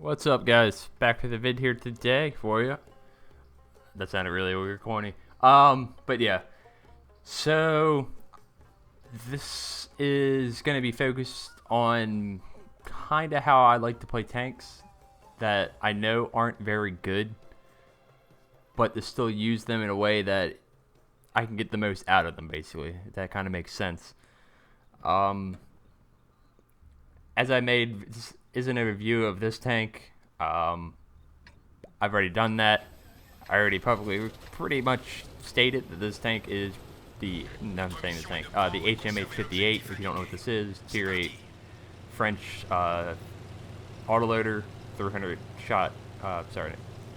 What's up, guys? Back with a vid here today for you. That sounded really weird, corny. But yeah. So this is gonna be focused on kind of how I like to play tanks that I know aren't very good, but to still use them in a way that I can get the most out of them. Basically, if that kind of makes sense. As I made, this isn't a review of this tank. I've already done that. I already publicly pretty much stated that this tank is the, no, I'm saying the tank, the HM858, if you don't know what this is, tier 8 French autoloader, 300 shot,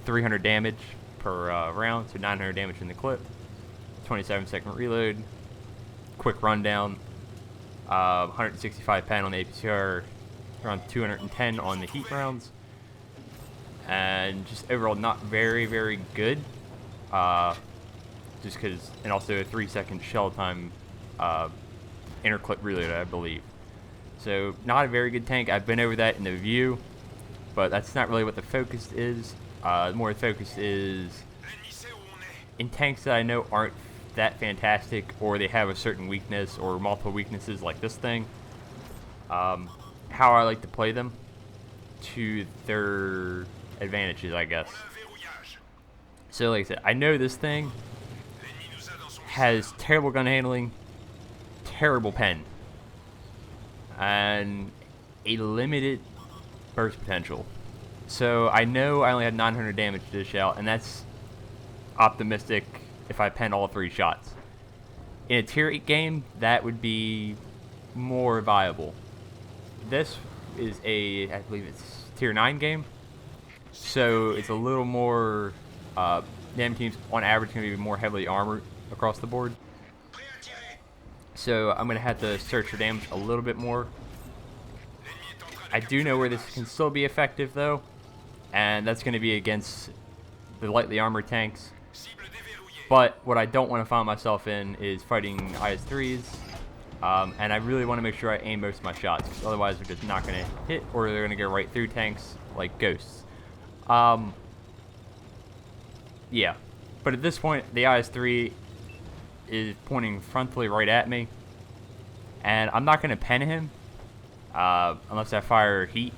300 damage per round, so 900 damage in the clip, 27-second reload, quick rundown, 165 pen on the APCR, around 210 on the heat rounds, and just overall not very, very good. Just because, and also a 3-second shell time interclip reload, I believe. So not a very good tank. I've been over that in the review, but that's not really what the focus is. More the focus is in tanks that I know aren't that fantastic, or they have a certain weakness or multiple weaknesses like this thing. How I like to play them to their advantages, I guess. So like I said, I know this thing has terrible gun handling, terrible pen, and a limited burst potential. So I know I only had 900 damage to dish out, and that's optimistic if I pen all 3 shots. In a tier 8 game, that would be more viable. This is a, I believe it's tier 9 game, so it's a little more, damn teams on average going to be more heavily armored across the board. So I'm going to have to search for damage a little bit more. I do know where this can still be effective though, and that's going to be against the lightly armored tanks. But what I don't want to find myself in is fighting IS-3s, and I really want to make sure I aim most of my shots, because otherwise they're just not going to hit, or they're going to go right through tanks like ghosts. Yeah, but at this point the IS-3 is pointing frontally right at me, and I'm not going to pen him unless I fire heat,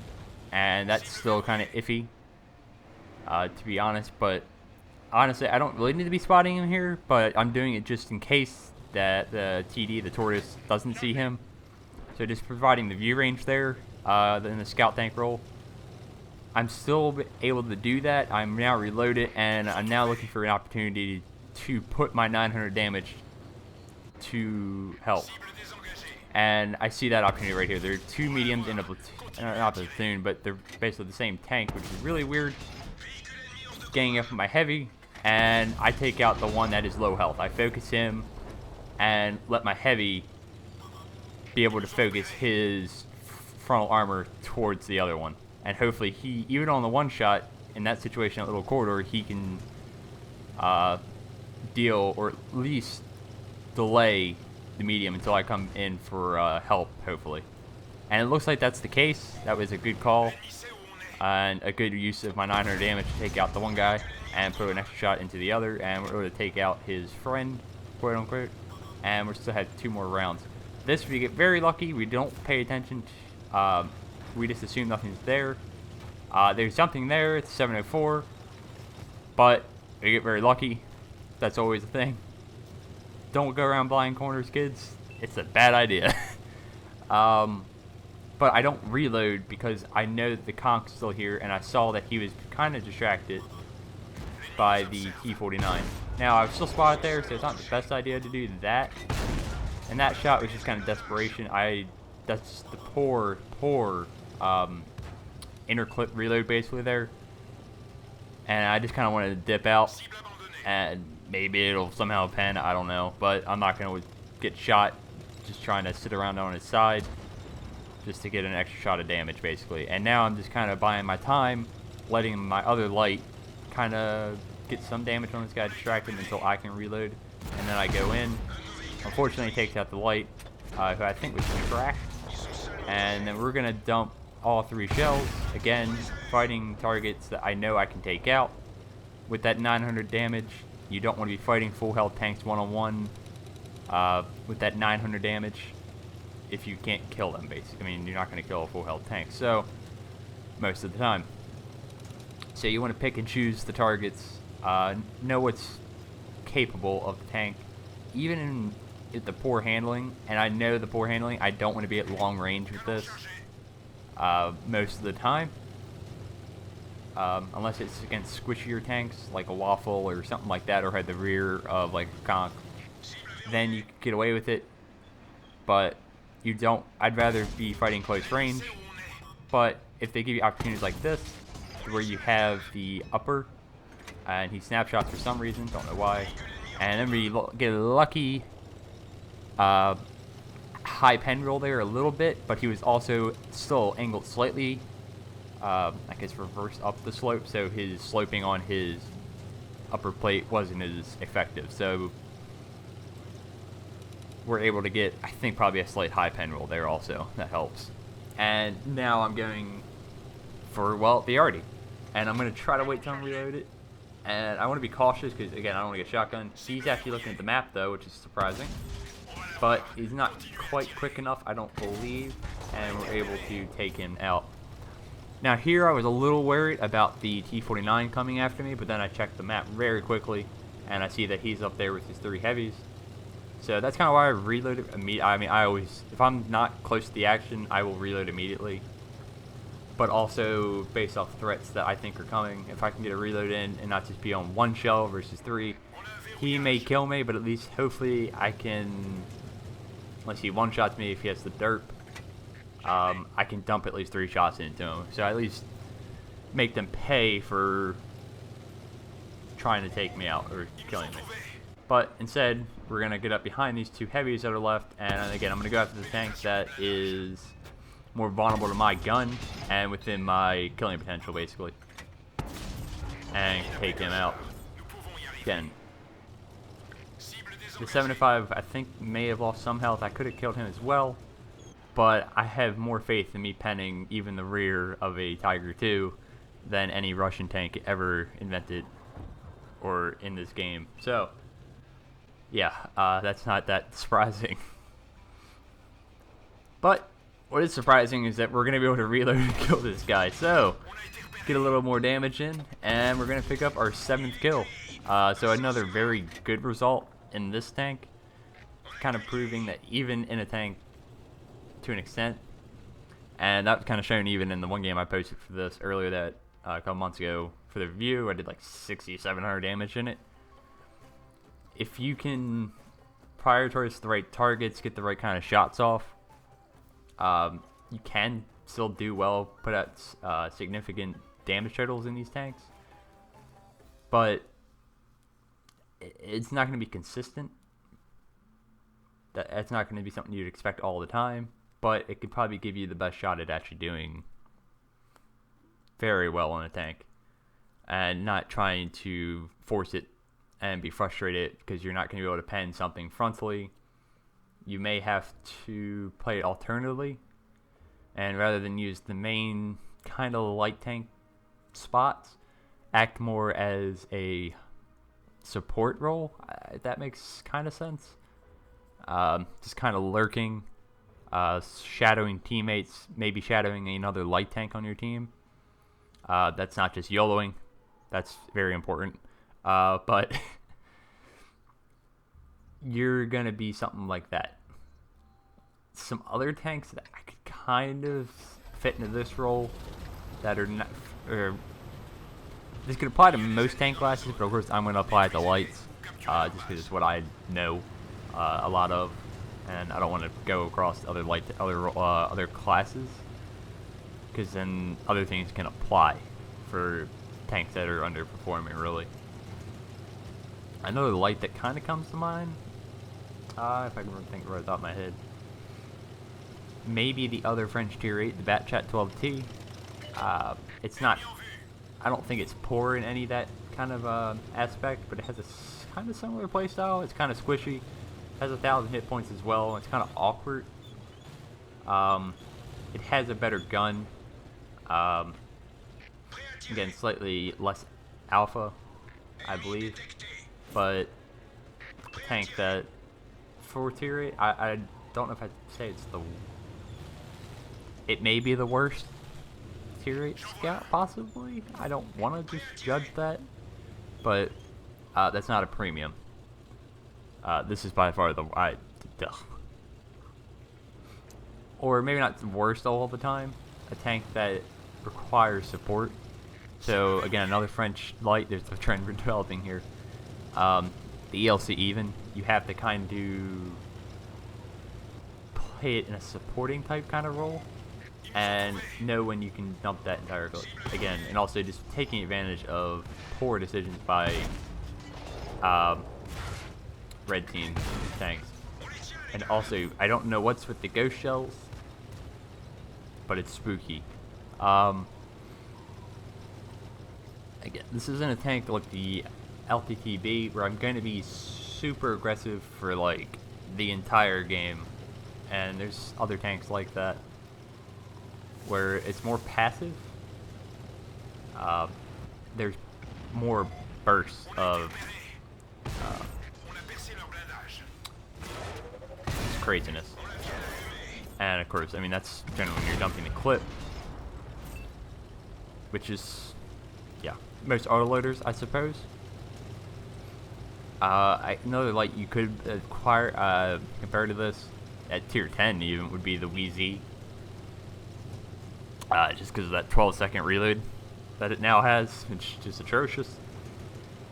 and that's still kind of iffy, to be honest. But honestly, I don't really need to be spotting him here, but I'm doing it just in case that the TD, the tortoise, doesn't see him. So just providing the view range there in the scout tank role. I'm still able to do that. I'm now reloaded, and I'm now looking for an opportunity to put my 900 damage to help. And I see that opportunity right here. There are 2 mediums in a platoon, not a platoon, but they're basically the same tank, which is really weird. Ganging up on my heavy, and I take out the one that is low health. I focus him and let my heavy be able to focus his frontal armor towards the other one. And hopefully he, even on the one shot, in that situation, that little corridor, he can deal, or at least delay the medium until I come in for help, hopefully. And it looks like that's the case. That was a good call, and a good use of my 900 damage to take out the one guy and put an extra shot into the other, and we're able to take out his friend, quote unquote, and we still had 2 more rounds. This, we get very lucky. We don't pay attention to, we just assume nothing's there. There's something there. It's 704, but we get very lucky. That's always a thing. Don't go around blind corners, kids. It's a bad idea. But I don't reload because I know that the conk's still here, and I saw that he was kind of distracted by the T49. Now, I've still spotted there, so it's not the best idea to do that. And that shot was just kind of desperation. That's the poor interclip reload basically there. And I just kind of wanted to dip out, and maybe it'll somehow pen, I don't know. But I'm not going to get shot just trying to sit around on his side just to get an extra shot of damage basically. And now I'm just kind of buying my time, letting my other light kind of get some damage on this guy, distracted until I can reload. And then I go in. Unfortunately, he takes out the light, who I think was tracked. And then we're going to dump all 3 shells. Again, fighting targets that I know I can take out. With that 900 damage, you don't want to be fighting full health tanks one-on-one with that 900 damage if you can't kill them, basically. I mean, you're not going to kill a full health tank, so most of the time. So you want to pick and choose the targets, know what's capable of the tank, even in the poor handling, and I know the poor handling, I don't want to be at long range with this most of the time. Unless it's against squishier tanks, like a waffle or something like that, or had the rear of like a conch, then you can get away with it. But you don't, I'd rather be fighting close range. But if they give you opportunities like this, where you have the upper, and he snapshots for some reason, don't know why, and then we get a lucky high pen roll there a little bit, but he was also still angled slightly, I guess reverse up the slope, so his sloping on his upper plate wasn't as effective. So we're able to get, I think, probably a slight high pen roll there also. That helps. And now I'm going for, well, the Artie. And I'm going to try to wait till I reload it. And I want to be cautious because, again, I don't want to get shotgun. He's actually looking at the map, though, which is surprising. But he's not quite quick enough, I don't believe. And we're able to take him out. Now here I was a little worried about the T-49 coming after me, but then I checked the map very quickly. And I see that he's up there with his 3 heavies. So that's kind of why I reloaded immediately. I mean, I always, if I'm not close to the action, I will reload immediately. But also based off threats that I think are coming, if I can get a reload in and not just be on 1 shell versus 3, he may kill me, but at least hopefully I can, unless he one-shots me if he has the derp, I can dump at least 3 shots into him. So at least make them pay for trying to take me out or killing me. But instead, we're going to get up behind these 2 heavies that are left, and again, I'm going to go after the tank that is more vulnerable to my gun and within my killing potential, basically. And take him out. Again, the 75, I think, may have lost some health. I could have killed him as well, but I have more faith in me penning even the rear of a Tiger II than any Russian tank ever invented or in this game. So yeah, that's not that surprising. But what is surprising is that we're going to be able to reload and kill this guy. So, get a little more damage in, and we're going to pick up our 7th kill. So another very good result in this tank. Kind of proving that even in a tank, to an extent, and that was kind of shown even in the one game I posted for this earlier that a couple months ago for the review, I did like 6,700 damage in it. If you can prioritize the right targets, get the right kind of shots off, you can still do well, put out significant damage totals in these tanks. But it's not going to be consistent. That's not going to be something you'd expect all the time. But it could probably give you the best shot at actually doing very well on a tank. And not trying to force it and be frustrated because you're not going to be able to pen something frontally. You may have to play it alternatively, and rather than use the main kind of light tank spots, act more as a support role, if that makes kind of sense. Just kind of lurking, shadowing teammates, maybe shadowing another light tank on your team. That's not just YOLOing. That's very important. But you're going to be something like that. Some other tanks that I could kind of fit into this role that are not, or this could apply to most tank classes, but of course I'm going to apply it to lights, just because it's what I know a lot of, and I don't want to go across other other classes, because then other things can apply for tanks that are underperforming, really. Another light that kind of comes to mind, if I can think right off my head, maybe the other French Tier 8, the Batchat 12T. It's not, I don't think it's poor in any of that kind of aspect, but it has a kind of similar playstyle. It's kind of squishy, has 1,000 hit points as well. It's kind of awkward. It has a better gun, Um, again, slightly less alpha, I believe, but a tank that for tier 8, I don't know if I'd say it's the... It may be the worst tier 8 scout, possibly. I don't want to just judge that, but that's not a premium. This is by far the... Or maybe not the worst all the time. A tank that requires support. So again, another French light. There's a trend we're developing here. The ELC even, you have to kind of play it in a supporting type kind of role, and know when you can dump that entire goal. Again, and also just taking advantage of poor decisions by red team tanks. And also, I don't know what's with the ghost shells, but it's spooky. Again, this isn't a tank like the LTTB where I'm going to be super aggressive for like the entire game, and there's other tanks like that where it's more passive. There's more bursts of craziness, and of course, I mean that's generally when you're dumping the clip, which is, yeah, most autoloaders, I suppose. Another light you could acquire compared to this at tier 10 even would be the WZ. Just because of that 12-second reload that it now has, which is just atrocious.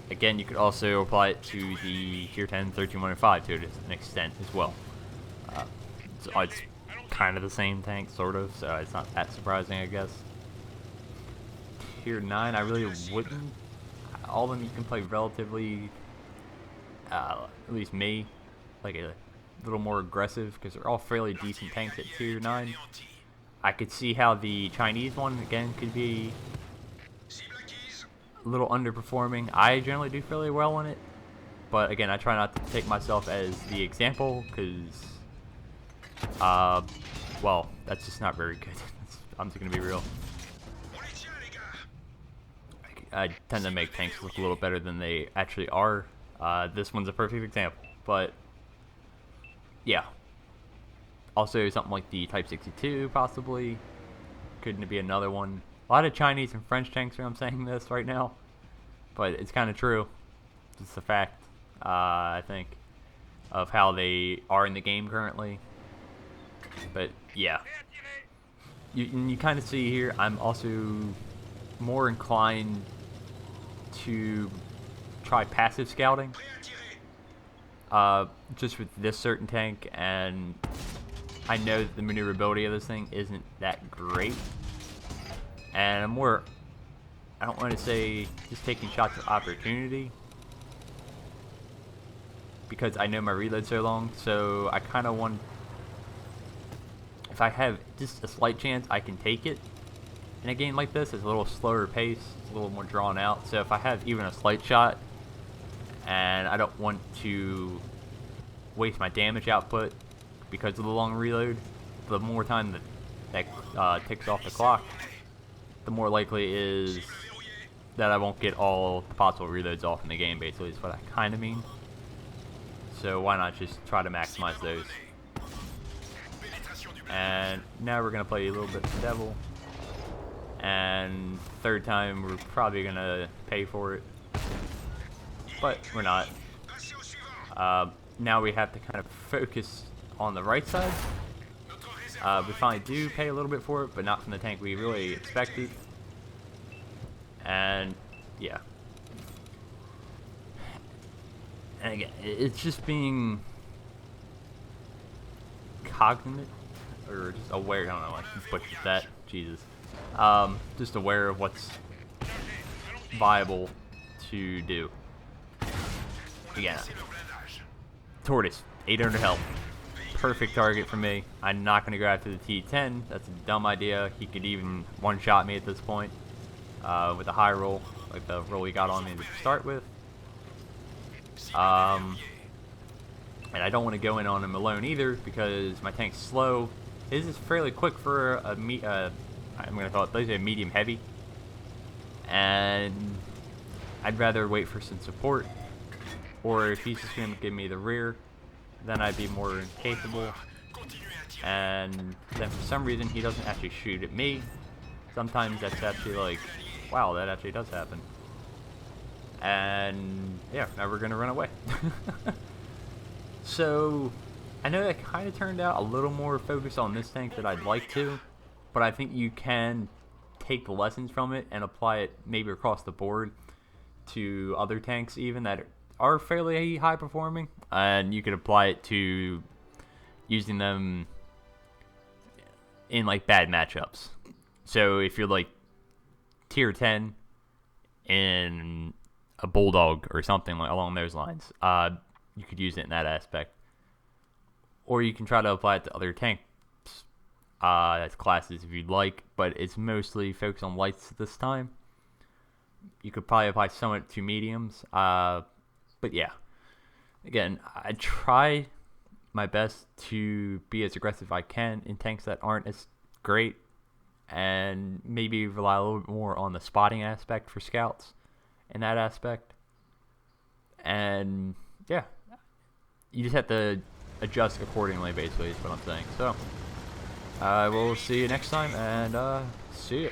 Again, you could also apply it to the tier 10 13105 to an extent as well. It's kind of the same tank, sort of, so it's not that surprising, I guess. Tier 9, I really wouldn't. All of them you can play relatively, at least me, like a little more aggressive, because they're all fairly decent tanks at tier 9. I could see how the Chinese one, again, could be a little underperforming. I generally do fairly well on it, but again, I try not to take myself as the example, because, well, that's just not very good. I'm just going to be real. I tend to make tanks look a little better than they actually are. This one's a perfect example, but yeah. Also, something like the Type 62, possibly. Couldn't be another one. A lot of Chinese and French tanks when I'm saying this right now, but it's kind of true. It's a fact, I think, of how they are in the game currently. But yeah, you kind of see here, I'm also more inclined to try passive scouting, just with this certain tank, and I know that the maneuverability of this thing isn't that great, and I'm more, I don't want to say just taking shots of opportunity, because I know my reload's so long, so I kind of want, if I have just a slight chance, I can take it. In a game like this, it's a little slower pace, it's a little more drawn out, so if I have even a slight shot, and I don't want to waste my damage output because of the long reload, the more time that ticks off the clock, the more likely it is that I won't get all the possible reloads off in the game, basically, is what I kind of mean. So why not just try to maximize those. And now we're going to play a little bit of the devil. And third time, we're probably going to pay for it. But we're not. Now we have to kind of focus on the right side. We finally do pay a little bit for it, but not from the tank we really expected. And yeah. And again, it's just being cognizant, or just aware, I don't know, I should butcher that, Jesus. Just aware of what's viable to do. Again, Tortoise, 800 health. Perfect target for me. I'm not going to go after the T10. That's a dumb idea. He could even one-shot me at this point with a high roll, like the roll he got on me to start with. And I don't want to go in on him alone either, because my tank's slow. His is fairly quick for a I'm gonna call it those are medium heavy, and I'd rather wait for some support, or if he's just gonna give me the rear, then I'd be more capable. And then for some reason he doesn't actually shoot at me. Sometimes that's actually like, wow, that actually does happen. And yeah, now we're gonna run away. So I know that kind of turned out a little more focused on this tank than I'd like to, but I think you can take the lessons from it and apply it maybe across the board to other tanks even that are fairly high performing, and you could apply it to using them in like bad matchups. So if you're like tier 10 in a bulldog or something like along those lines, you could use it in that aspect, or you can try to apply it to other tanks as classes if you'd like, but it's mostly focused on lights this time. You could probably apply some of it to mediums, but yeah, again, I try my best to be as aggressive as I can in tanks that aren't as great, and maybe rely a little bit more on the spotting aspect for scouts in that aspect. And yeah, you just have to adjust accordingly, basically, is what I'm saying. So I will see you next time, and see you.